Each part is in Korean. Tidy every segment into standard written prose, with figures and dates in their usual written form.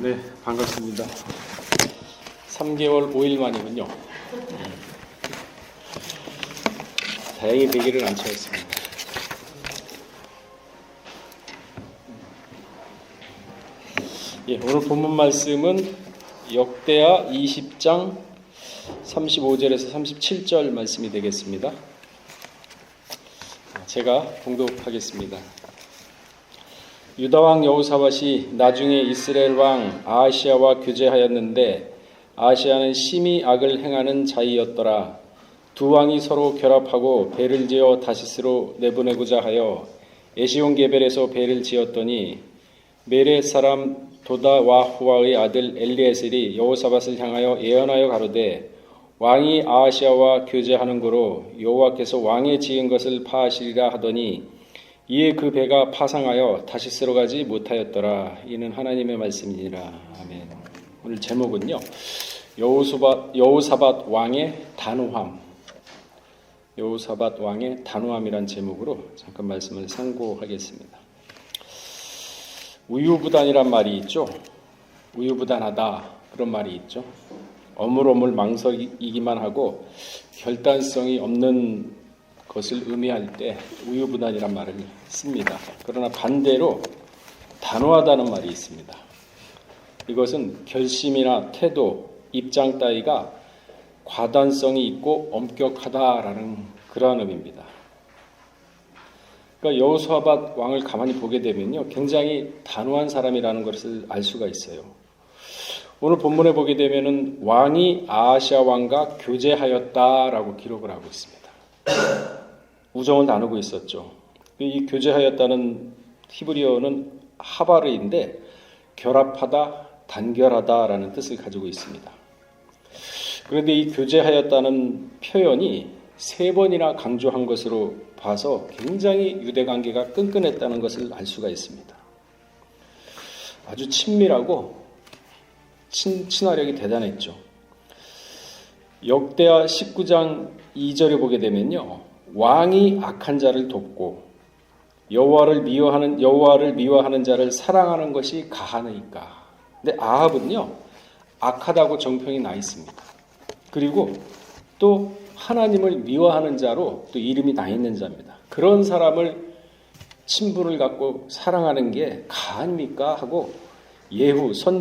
네, 반갑습니다. 3개월 5일 만이군요. 다행히 100일은 안 채웠습니다. 예, 오늘 본문 말씀은 역대하 20장 35절에서 37절 말씀이 되겠습니다. 제가 봉독하겠습니다. 유다왕 여호사밧이 나중에 이스라엘 왕 아하시아와 교제하였는데 아하시아는 심히 악을 행하는 자이었더라. 두 왕이 서로 결합하고 배를 지어 다시스로 내보내고자 하여 에시온게벨에서 배를 지었더니 메렛 사람 도다와후아의 아들 엘리에셀이 여호사밧을 향하여 예언하여 가로되 왕이 아하시아와 교제하는 고로 여호와께서 왕의 지은 것을 파하시리라 하더니 이에 그 배가 파상하여 다시스로 가지 못하였더라. 이는 하나님의 말씀이니라. 아멘. 오늘 제목은요, 여호사밧 왕의 단호함, 여호사밧 왕의 단호함이란 제목으로 잠깐 말씀을 상고하겠습니다. 우유부단이란 말이 있죠. 우유부단하다, 그런 말이 있죠. 어물어물 망설이기만 하고 결단성이 없는 것을 의미할 때 우유부단이란 말을 씁니다. 그러나 반대로 단호하다는 말이 있습니다. 이것은 결심이나 태도, 입장 따위가 과단성이 있고 엄격하다라는 그러한 의미입니다. 그러니까 여호사밧 왕을 가만히 보게 되면요, 굉장히 단호한 사람이라는 것을 알 수가 있어요. 오늘 본문에 보게 되면은 왕이 아하시아 왕과 교제하였다라고 기록을 하고 있습니다. 우정을 나누고 있었죠. 이 교제하였다는 히브리어는 하바르인데 결합하다, 단결하다라는 뜻을 가지고 있습니다. 그런데 이 교제하였다는 표현이 3번이나 강조한 것으로 봐서 굉장히 유대관계가 끈끈했다는 것을 알 수가 있습니다. 아주 친밀하고 친화력이 대단했죠. 역대하 19장 2절에 보게 되면요, 왕이 악한 자를 돕고 여호와를 미워하는 자를 사랑하는 것이 가하니까. 근데 아합은요, 악하다고 정평이 나 있습니다. 그리고 또 하나님을 미워하는 자로 또 이름이 나 있는 자입니다. 그런 사람을 친분을 갖고 사랑하는 게 가합니까 하고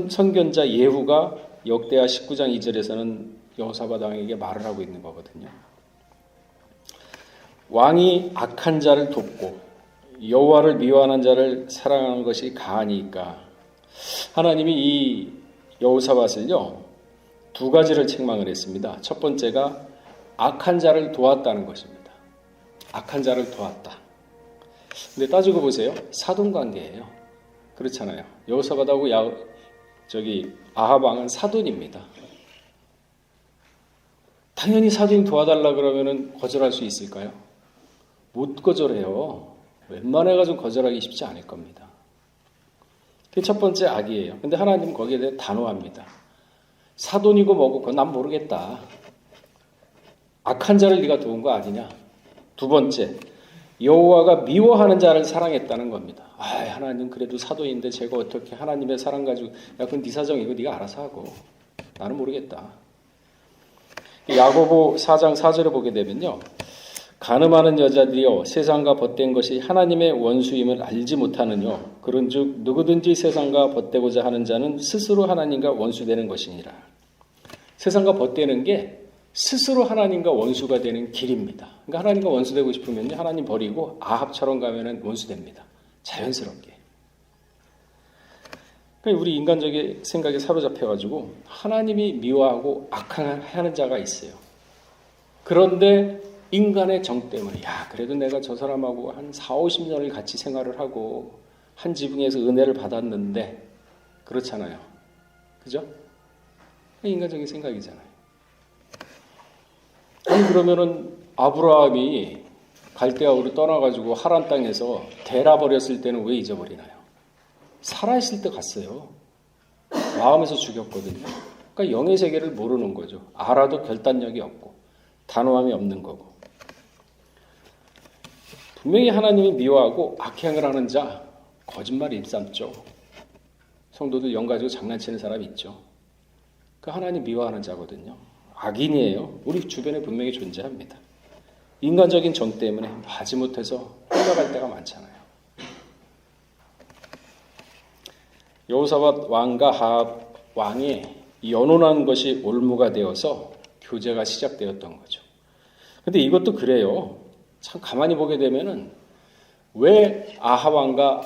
선견자 예후가 역대하 19장 2절에서는 여호사밧 왕에게 말을 하고 있는 거거든요. 왕이 악한 자를 돕고 여호와를 미워하는 자를 사랑하는 것이 가하니까. 하나님이 이 여호사밧을요, 2가지를 책망을 했습니다. 첫 번째가 악한 자를 도왔다는 것입니다. 악한 자를 도왔다. 근데 따지고 보세요. 사돈관계예요. 그렇잖아요. 여호사밧하고 아합 왕은 사돈입니다. 당연히 사돈이 도와달라 그러면은 거절할 수 있을까요? 못 거절해요. 웬만해가지고 거절하기 쉽지 않을 겁니다. 그게 첫 번째 악이에요. 근데 하나님은 거기에 대해 단호합니다. 사돈이고 뭐고 그건 난 모르겠다. 악한 자를 네가 도운 거 아니냐. 두 번째, 여호와가 미워하는 자를 사랑했다는 겁니다. 하나님 그래도 사도인데 제가 어떻게 하나님의 사랑 가지고, 야 그건 네 사정이고 네가 알아서 하고, 나는 모르겠다. 야고보 4장 4절에 보게 되면요, 간음하는 여자들이여 세상과 벗된 것이 하나님의 원수임을 알지 못하느뇨. 그런즉 누구든지 세상과 벗되고자 하는 자는 스스로 하나님과 원수되는 것이니라. 세상과 벗되는 게 스스로 하나님과 원수가 되는 길입니다. 그러니까 하나님과 원수되고 싶으면 하나님 버리고 아합처럼 가면은 원수됩니다. 자연스럽게. 그러니까 우리 인간적인 생각에 사로잡혀가지고 하나님이 미워하고 악하는 자가 있어요. 그런데 인간의 정 때문에, 그래도 내가 저 사람하고 한 4, 50년을 같이 생활을 하고 한 지붕에서 은혜를 받았는데, 그렇잖아요. 그죠? 인간적인 생각이잖아요. 아니 그러면은 아브라함이 갈대아우로 떠나가지고 하란 땅에서 데라 버렸을 때는 왜 잊어버리나요? 살아있을 때 갔어요. 마음에서 죽였거든요. 그러니까 영의 세계를 모르는 거죠. 알아도 결단력이 없고 단호함이 없는 거고. 분명히 하나님이 미워하고 악행을 하는 자 거짓말 일삼죠. 성도들 영 가지고 장난치는 사람 있죠. 그 하나님 미워하는 자거든요. 악인이에요. 우리 주변에 분명히 존재합니다. 인간적인 정 때문에 마지못해서 흘러갈 때가 많잖아요. 여호사밧 왕과 하합 왕이 연혼한 것이 올무가 되어서 교제가 시작되었던 거죠. 근데 이것도 그래요. 참 가만히 보게 되면은 왜 아합 왕과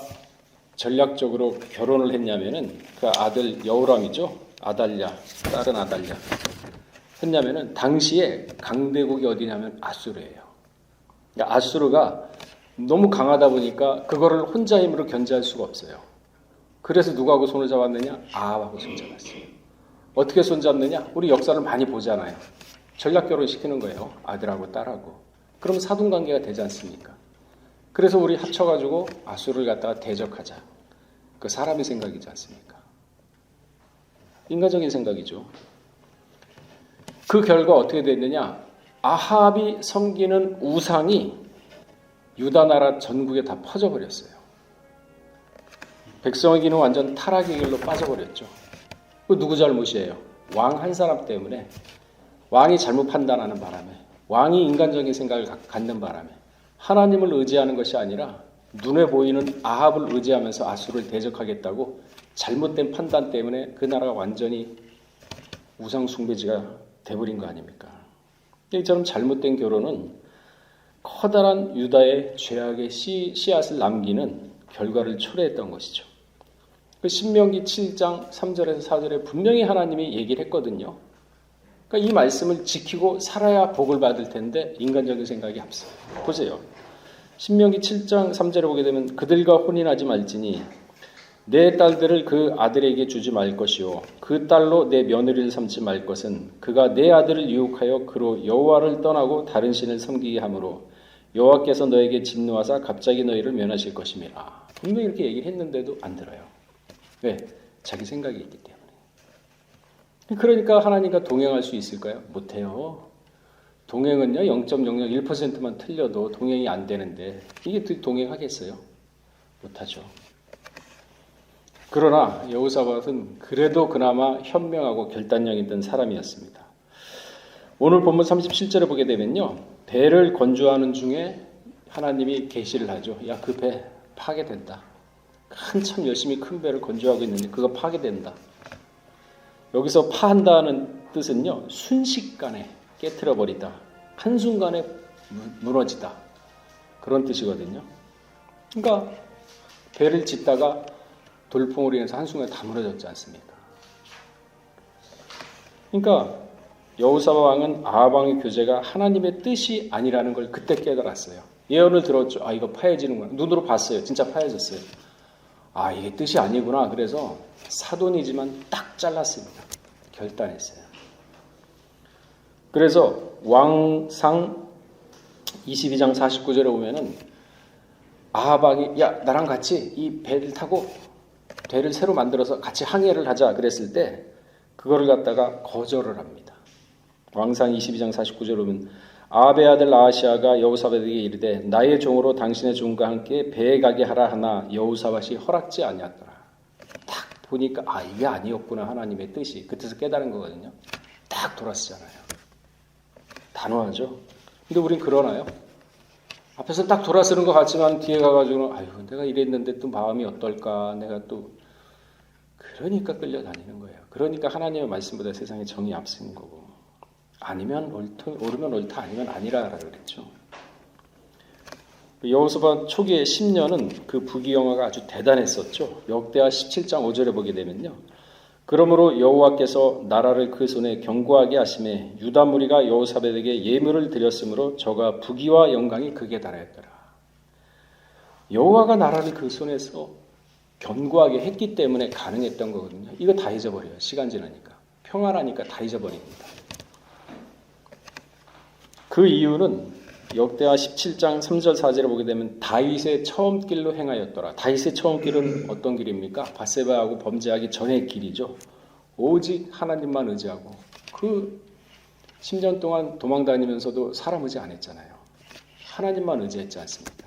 전략적으로 결혼을 했냐면은 그 아들 여호람이죠. 아달랴, 딸은 아달랴. 했냐면은 당시에 강대국이 어디냐면 아수르예요. 그러니까 아수르가 너무 강하다 보니까 그거를 혼자 힘으로 견제할 수가 없어요. 그래서 누구하고 손을 잡았느냐? 아합하고 손 잡았어요. 어떻게 손 잡느냐? 우리 역사를 많이 보잖아요. 전략 결혼시키는 거예요. 아들하고 딸하고. 그럼 사돈관계가 되지 않습니까? 그래서 우리 합쳐가지고 아수르를 갖다가 대적하자. 그 사람의 생각이지 않습니까? 인간적인 생각이죠. 그 결과 어떻게 됐느냐? 아합이 섬기는 우상이 유다 나라 전국에 다 퍼져버렸어요. 백성에게는 완전 타락의 길로 빠져버렸죠. 그 누구 잘못이에요? 왕 한 사람 때문에 왕이 잘못 판단하는 바람에 왕이 인간적인 생각을 갖는 바람에 하나님을 의지하는 것이 아니라 눈에 보이는 아합을 의지하면서 아수르를 대적하겠다고 잘못된 판단 때문에 그 나라가 완전히 우상 숭배지가 돼버린 거 아닙니까? 이처럼 잘못된 결혼은 커다란 유다의 죄악의 씨앗을 남기는 결과를 초래했던 것이죠. 그 신명기 7장 3절에서 4절에 분명히 하나님이 얘기를 했거든요. 그러니까 이 말씀을 지키고 살아야 복을 받을 텐데 인간적인 생각이 앞서요. 보세요. 신명기 7장 3절에 보게 되면 그들과 혼인하지 말지니 내 딸들을 그 아들에게 주지 말 것이요 그 딸로 내 며느리를 삼지 말 것은 그가 내 아들을 유혹하여 그로 여호와를 떠나고 다른 신을 섬기게 하므로 여호와께서 너에게 진노하사 갑자기 너희를 면하실 것임이라. 분명히 이렇게 얘기를 했는데도 안 들어요. 왜? 자기 생각이 있기 때문에. 그러니까 하나님과 동행할 수 있을까요? 못해요. 동행은요 0.001%만 틀려도 동행이 안 되는데 이게 동행하겠어요? 못하죠. 그러나 여호사밧은 그래도 그나마 현명하고 결단력 있던 사람이었습니다. 오늘 본문 37절에 보게 되면요. 배를 건조하는 중에 하나님이 계시를 하죠. 야, 그 배 파괴된다. 한참 열심히 큰 배를 건조하고 있는데 그거 파괴된다. 여기서 파한다는 뜻은요. 순식간에 깨트려버리다. 한순간에 무너지다. 그런 뜻이거든요. 그러니까 배를 짓다가 돌풍으로 인해서 한순간에 다 무너졌지 않습니까? 그러니까 여호사밧 왕은 아합 왕의 교제가 하나님의 뜻이 아니라는 걸 그때 깨달았어요. 예언을 들었죠. 아, 이거 파해지는구나. 눈으로 봤어요. 진짜 파해졌어요. 아, 이게 뜻이 아니구나. 그래서 사돈이지만 딱 잘랐습니다. 결단했어요. 그래서 왕상 22장 49절에 보면은 아합 왕이 야, 나랑 같이 이 배를 타고 배를 새로 만들어서 같이 항해를 하자 그랬을 때 그거를 갖다가 거절을 합니다. 왕상 22장 49절에 보면 아합의 아들 아하시아가 여호사밧에게 이르되 나의 종으로 당신의 종과 함께 배에 가게 하라 하나 여호사밧이 허락지 아니었더라. 딱 보니까 아 이게 아니었구나 하나님의 뜻이. 그 뜻을 깨달은 거거든요. 딱 돌았잖아요. 단호하죠. 근데 우린 그러나요? 앞에서 딱 돌아서는 것 같지만 뒤에 가가지고는 아유 내가 이랬는데 또 마음이 어떨까 내가 또 그러니까 끌려다니는 거예요. 그러니까 하나님의 말씀보다 세상에 정이 앞서는 거고 아니면 옳으면 옳다 아니면 아니라라고 그랬죠. 여호사밧 초기의 10년은 그 부귀영화가 아주 대단했었죠. 역대하 17장 5절에 보게 되면요. 그러므로 여호와께서 나라를 그 손에 견고하게 하심에 유다 무리가 여호사밧에게 예물을 드렸으므로 저가 부귀와 영광이 극에 달하였더라. 여호와가 나라를 그 손에서 견고하게 했기 때문에 가능했던 거거든요. 이거 다 잊어버려요. 시간 지나니까. 평화라니까 다 잊어버립니다. 그 이유는 역대하 17장 3절 4절에 보게 되면 다윗의 처음 길로 행하였더라. 다윗의 처음 길은 어떤 길입니까? 밧세바하고 범죄하기 전의 길이죠. 오직 하나님만 의지하고 그 10년 동안 도망다니면서도 사람 의지 안 했잖아요. 하나님만 의지했지 않습니까?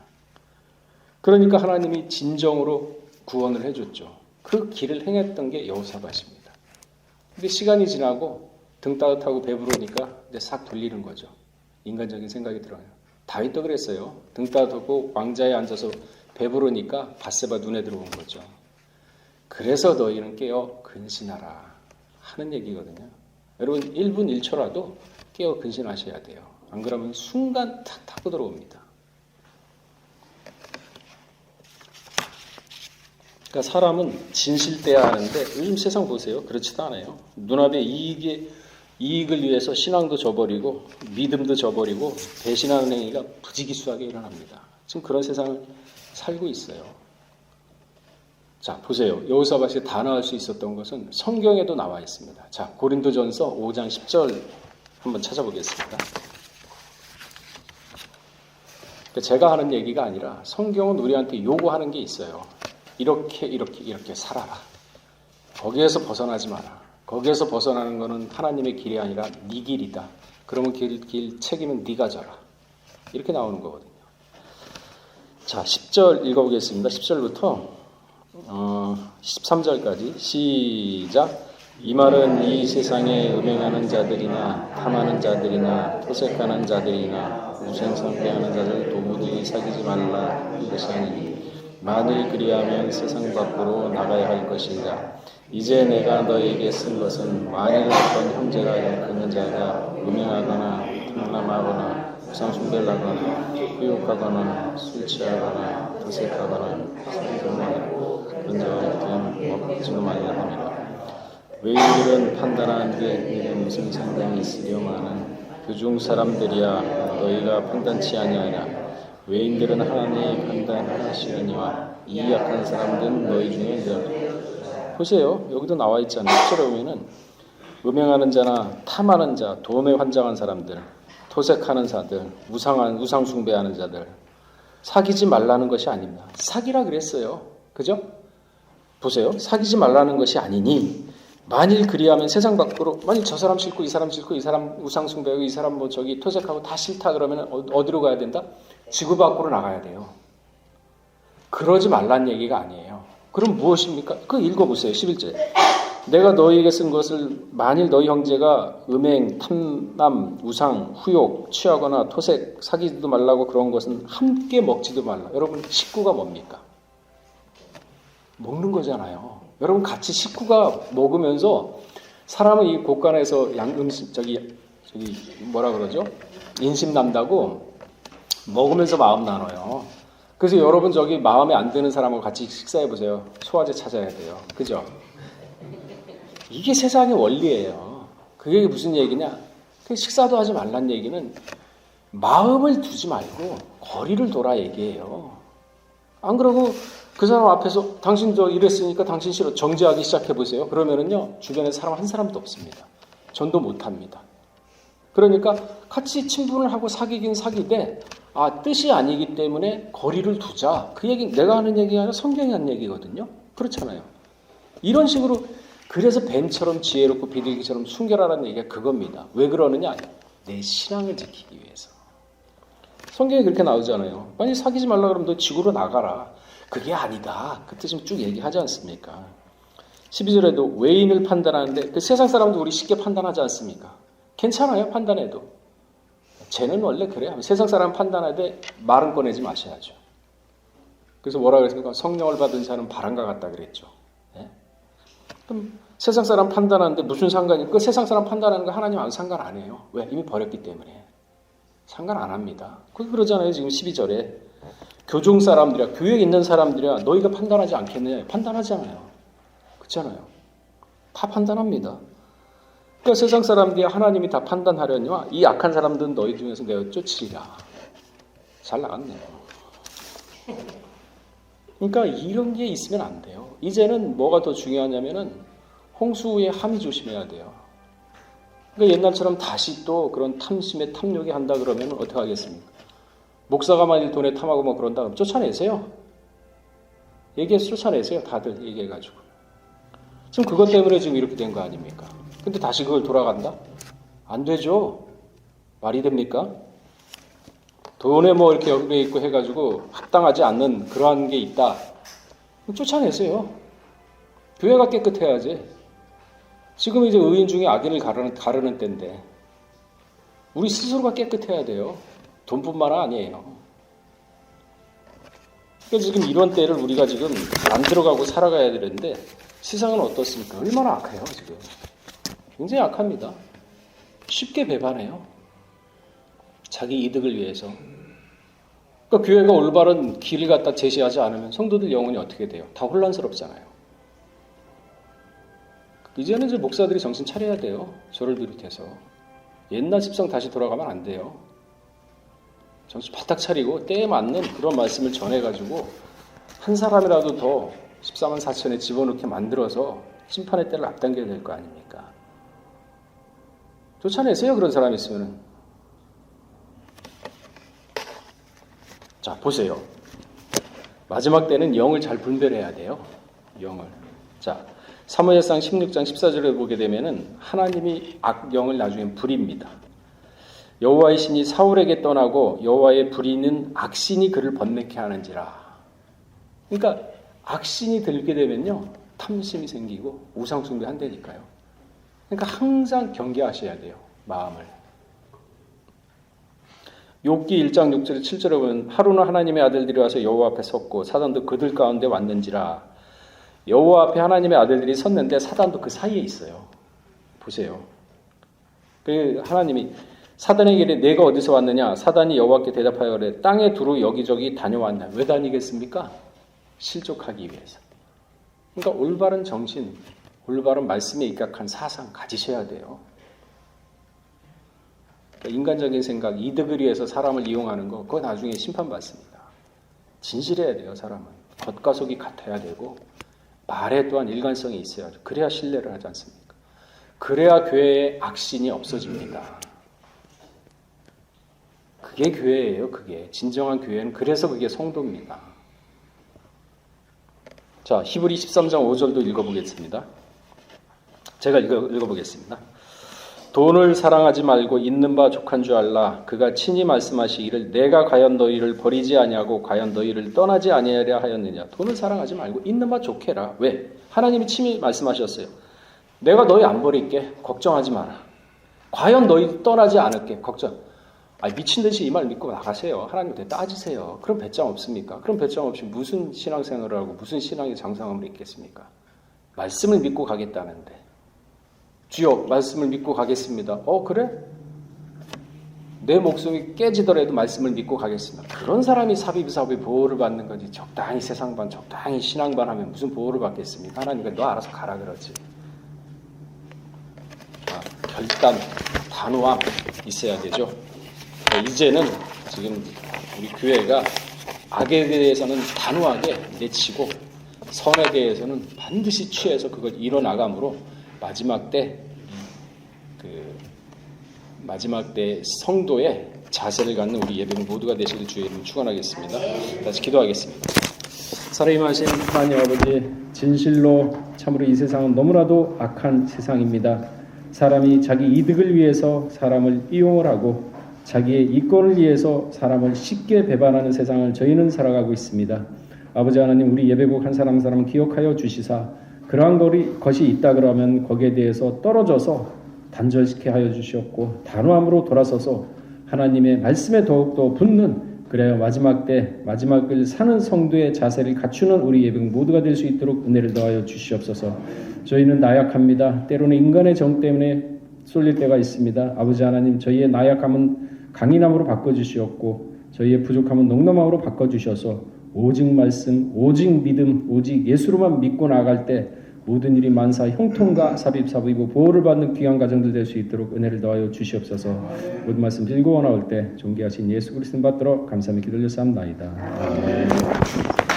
그러니까 하나님이 진정으로 구원을 해줬죠. 그 길을 행했던 게 여호사밧입니다. 근데 시간이 지나고 등 따뜻하고 배부르니까 이제 싹 돌리는 거죠. 인간적인 생각이 들어요. 다윗도 그랬어요. 등 따뜻하고 왕자에 앉아서 배부르니까 밧세바 눈에 들어온 거죠. 그래서 너희는 깨어 근신하라 하는 얘기거든요. 여러분 1분 1초라도 깨어 근신하셔야 돼요. 안 그러면 순간 탁 타고 들어옵니다. 그러니까 사람은 진실돼야 하는데 요즘 세상 보세요. 그렇지도 않아요. 눈앞에 이익을 위해서 신앙도 저버리고 믿음도 저버리고 배신하는 행위가 부지기수하게 일어납니다. 지금 그런 세상을 살고 있어요. 자, 보세요. 여호사밧이 다 나올 수 있었던 것은 성경에도 나와 있습니다. 자, 고린도전서 5장 10절 한번 찾아보겠습니다. 제가 하는 얘기가 아니라 성경은 우리한테 요구하는 게 있어요. 이렇게 살아라. 거기에서 벗어나지 마라. 거기에서 벗어나는 것은 하나님의 길이 아니라 네 길이다. 그러면 길 책임은 네가 져라. 이렇게 나오는 거거든요. 자, 10절 읽어보겠습니다. 10절부터 13절까지 시작. 이 말은 이 세상에 음행하는 자들이나 탐하는 자들이나 토색하는 자들이나 우상숭배하는 자들 도무지 사귀지 말라 이것이 아니니 만일 그리하면 세상 밖으로 나가야 할 것이라. 이제 내가 너에게 쓴 것은 만일 어떤 형제가 일컫는 자가 음행하거나 탐람하거나 우상숭배를 하거나 후욕하거나 술 취하거나 도색하거나 살인하거나 그런 자와 같은 먹지도 말라 하니라. 외인들은 판단하는 게 내게 무슨 상관이 있으려마는 그중 사람들이야 너희가 판단치 아니하냐. 외인들은 하나님이 판단하시느니와 이 약한 사람들은 너희 중에 있느니라. 보세요. 여기도 나와 있잖아요. 10절에 보면은 음행하는 자나 탐하는 자, 돈에 환장한 사람들, 토색하는 자들, 우상 숭배하는 자들 사귀지 말라는 것이 아닙니다. 사귀라 그랬어요. 그죠? 보세요. 사귀지 말라는 것이 아니니 만일 그리하면 세상 밖으로 만일 저 사람 싫고 이 사람 싫고 이 사람 우상 숭배하고 이 사람 뭐 저기 토색하고 다 싫다 그러면 어디로 가야 된다? 지구 밖으로 나가야 돼요. 그러지 말란 얘기가 아니에요. 그럼 무엇입니까? 그거 읽어보세요. 11절. 내가 너희에게 쓴 것을 만일 너희 형제가 음행, 탐남, 우상, 후욕, 취하거나 토색, 사귀지도 말라고 그런 것은 함께 먹지도 말라. 여러분 식구가 뭡니까? 먹는 거잖아요. 여러분 같이 식구가 먹으면서 사람은 이 곳간에서 음식 저기 뭐라 그러죠? 인심 난다고 먹으면서 마음 나눠요. 그래서 여러분 저기 마음에 안 드는 사람하고 같이 식사해 보세요. 소화제 찾아야 돼요. 그죠? 이게 세상의 원리예요. 그게 무슨 얘기냐? 식사도 하지 말란 얘기는 마음을 두지 말고 거리를 둬라 얘기예요. 안 그러고 그 사람 앞에서 당신 저 이랬으니까 당신 싫어 정죄하기 시작해 보세요. 그러면은요 주변에 사람 한 사람도 없습니다. 전도 못 합니다. 그러니까 같이 친분을 하고 사귀긴 사귀되 뜻이 아니기 때문에 거리를 두자. 그 얘기 내가 하는 얘기가 아니라 성경이 하는 얘기거든요. 그렇잖아요. 이런 식으로 그래서 뱀처럼 지혜롭고 비둘기처럼 순결하라는 얘기가 그겁니다. 왜 그러느냐? 내 신앙을 지키기 위해서. 성경에 그렇게 나오잖아요. 만약 사귀지 말라 그러면 너 지구로 나가라. 그게 아니다. 그 뜻은 쭉 얘기하지 않습니까? 12절에도 외인을 판단하는데 그 세상 사람도 우리 쉽게 판단하지 않습니까? 괜찮아요. 판단해도. 쟤는 원래 그래요. 세상 사람 판단하되 말은 꺼내지 마셔야죠. 그래서 뭐라 그랬습니까? 성령을 받은 자는 바람과 같다 그랬죠. 네? 그럼 세상 사람 판단하는데 무슨 상관이? 그 세상 사람 판단하는 거 하나님 아무 상관 안 해요. 왜? 이미 버렸기 때문에. 상관 안 합니다. 그러잖아요. 지금 12절에. 교종 사람들이야, 교회에 있는 사람들이야, 너희가 판단하지 않겠느냐? 판단하잖아요. 그렇잖아요. 다 판단합니다. 그러니까 세상 사람들이 하나님이 다 판단하려니와 이 악한 사람들은 너희 중에서 내가 쫓으리라. 잘 나갔네요. 그러니까 이런 게 있으면 안 돼요. 이제는 뭐가 더 중요하냐면은 홍수에 함이 조심해야 돼요. 그러니까 옛날처럼 다시 또 그런 탐심에 탐욕이 한다 그러면 어떻게 하겠습니까? 목사가 만일 돈에 탐하고 뭐 그런다 그러면 쫓아내세요. 얘기해서 쫓아내세요. 다들 얘기해가지고. 지금 그것 때문에 지금 이렇게 된 거 아닙니까? 근데 다시 그걸 돌아간다? 안 되죠. 말이 됩니까? 돈에 뭐 이렇게 연결해 있고 해가지고 합당하지 않는 그러한 게 있다. 쫓아내세요. 교회가 깨끗해야지. 지금 이제 의인 중에 악인을 가르는 때인데 우리 스스로가 깨끗해야 돼요. 돈뿐만 아니에요. 그러니까 지금 이런 때를 우리가 지금 만들어가고 살아가야 되는데 세상은 어떻습니까? 얼마나 악해요 지금. 굉장히 악합니다. 쉽게 배반해요. 자기 이득을 위해서. 그러니까 교회가 올바른 길을 갖다 제시하지 않으면 성도들 영혼이 어떻게 돼요? 다 혼란스럽잖아요. 이제는 이제 목사들이 정신 차려야 돼요. 저를 비롯해서. 옛날 습성 다시 돌아가면 안 돼요. 정신 바짝 차리고 때에 맞는 그런 말씀을 전해가지고 한 사람이라도 더 14만 4천에 집어넣게 만들어서 심판의 때를 앞당겨야 될 거 아닙니까? 쫓아내세요. 그런 사람이 있으면은. 자, 보세요. 마지막 때는 영을 잘 분별해야 돼요. 영을. 자, 사무엘상 16장 14절에 보게 되면은 하나님이 악영을 나중에 부립니다. 여호와의 신이 사울에게 떠나고 여호와의 불의는 악신이 그를 번뇌케 하는지라. 그러니까 악신이 들게 되면요 탐심이 생기고 우상 숭배한다니까요. 그러니까 항상 경계하셔야 돼요. 마음을. 욥기 1장 6절 7절에 보면 하루는 하나님의 아들들이 와서 여호와 앞에 섰고 사단도 그들 가운데 왔는지라. 여호와 앞에 하나님의 아들들이 섰는데 사단도 그 사이에 있어요. 보세요. 그 하나님이 사단에게 이르되 내가 어디서 왔느냐? 사단이 여호와께 대답하여 그래 땅에 두루 여기저기 다녀왔냐? 왜 다니겠습니까? 실족하기 위해서. 그러니까 올바른 정신, 올바른 말씀에 입각한 사상 가지셔야 돼요. 그러니까 인간적인 생각, 이득을 위해서 사람을 이용하는 거 그거 나중에 심판받습니다. 진실해야 돼요. 사람은. 겉과 속이 같아야 되고 말에 또한 일관성이 있어야 돼요. 그래야 신뢰를 하지 않습니까? 그래야 교회의 악신이 없어집니다. 그게 교회예요. 그게 진정한 교회는 그래서 그게 성도입니다. 자, 히브리 13장 5절도 읽어보겠습니다. 제가 읽어보겠습니다. 돈을 사랑하지 말고 있는 바 족한 줄 알라. 그가 친히 말씀하시기를 내가 과연 너희를 버리지 아니하고 과연 너희를 떠나지 아니하려 하였느냐. 돈을 사랑하지 말고 있는 바 좋게라. 왜? 하나님이 친히 말씀하셨어요. 내가 너희 안 버릴게. 걱정하지 마라. 과연 너희 떠나지 않을게. 걱정. 미친 듯이 이 말 믿고 나가세요. 하나님한테 따지세요. 그럼 배짱 없습니까? 그럼 배짱 없이 무슨 신앙생활을 하고 무슨 신앙의 장성함을 있겠습니까? 말씀을 믿고 가겠다는데. 주여 말씀을 믿고 가겠습니다. 그래? 내 목숨이 깨지더라도 말씀을 믿고 가겠습니다. 그런 사람이 사비사비 보호를 받는 거지. 적당히 세상반 적당히 신앙반 하면 무슨 보호를 받겠습니까? 하나님과 너 알아서 가라 그러지. 결단, 단호함 있어야 되죠. 이제는 지금 우리 교회가 악에 대해서는 단호하게 내치고 선에 대해서는 반드시 취해서 그걸 이뤄나감으로 마지막 때 성도의 자세를 갖는 우리 예배는 모두가 되시길 주의 이름 축원하겠습니다. 다시 기도하겠습니다. 살아임하신 하나님 아버지, 진실로 참으로 이 세상은 너무나도 악한 세상입니다. 사람이 자기 이득을 위해서 사람을 이용을 하고 자기의 이권을 위해서 사람을 쉽게 배반하는 세상을 저희는 살아가고 있습니다. 아버지 하나님, 우리 예배국 한 사람 한 사람 기억하여 주시사 그러한 것이 있다 그러면 거기에 대해서 떨어져서 단절시켜 하여 주시옵고 단호함으로 돌아서서 하나님의 말씀에 더욱더 붙는 그래야 마지막을 사는 성도의 자세를 갖추는 우리 예배국 모두가 될 수 있도록 은혜를 더하여 주시옵소서. 저희는 나약합니다. 때로는 인간의 정 때문에 쏠릴 때가 있습니다. 아버지 하나님, 저희의 나약함은 강인함으로 바꿔주시옵고 저희의 부족함은 농담함으로 바꿔주셔서 오직 말씀, 오직 믿음, 오직 예수로만 믿고 나아갈 때 모든 일이 만사 형통과 삽입사부이고 보호를 받는 귀한 가정들 될 수 있도록 은혜를 더하여 주시옵소서. 모든 말씀 들고 나올 때 존귀하신 예수 그리스도 받들어 감사하며 기도를 삼나이다.